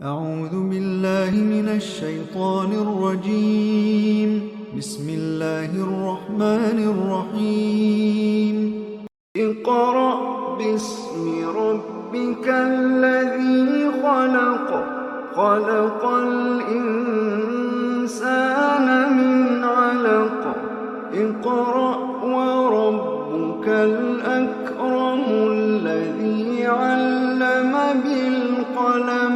أعوذ بالله من الشيطان الرجيم. بسم الله الرحمن الرحيم. اقرأ باسم ربك الذي خلق، خلق الإنسان من علق. اقرأ وربك الأكرم الذي علم بالقلم،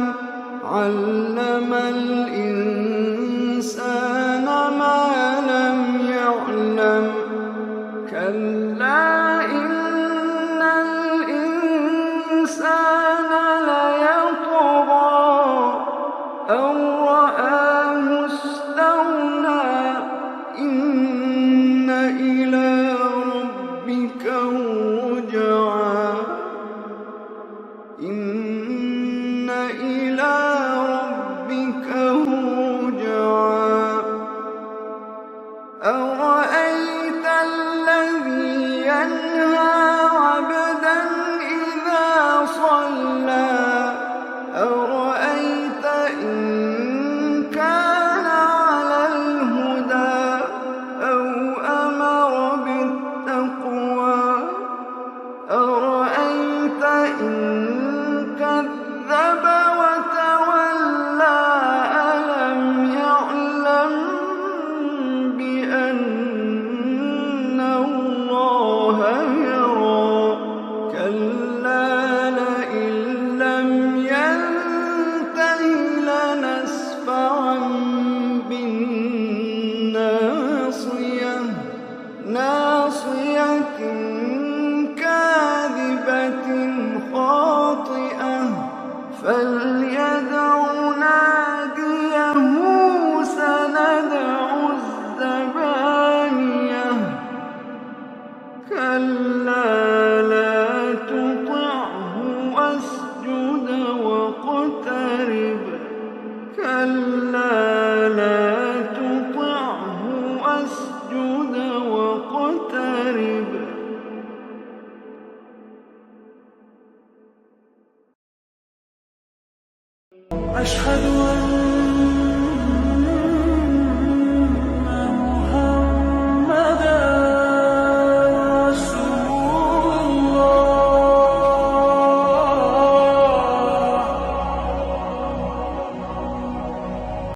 علم الإنسان ما لم يعلم. كلا إن الإنسان ليطغى أن رآه استغنى. إن إلى ربك الرجعى. إن إلى ربك الرجعى. أرأيت الذي ينهى عبدا إذا صلى. أرأيت إن كان على الهدى أو أمر بالتقوى. أرأيت إن كذب وتولى. ألم يعلم بأن الله يرى. كلا لئن لم ينته لنسفعا بالناصية. ناصية كاذبة خاطئة. فليدع ناديه سندع الزبانية. كلا لا تطعه واسجد واقترب. كلا لا تطعه واسجد واقترب. أشهد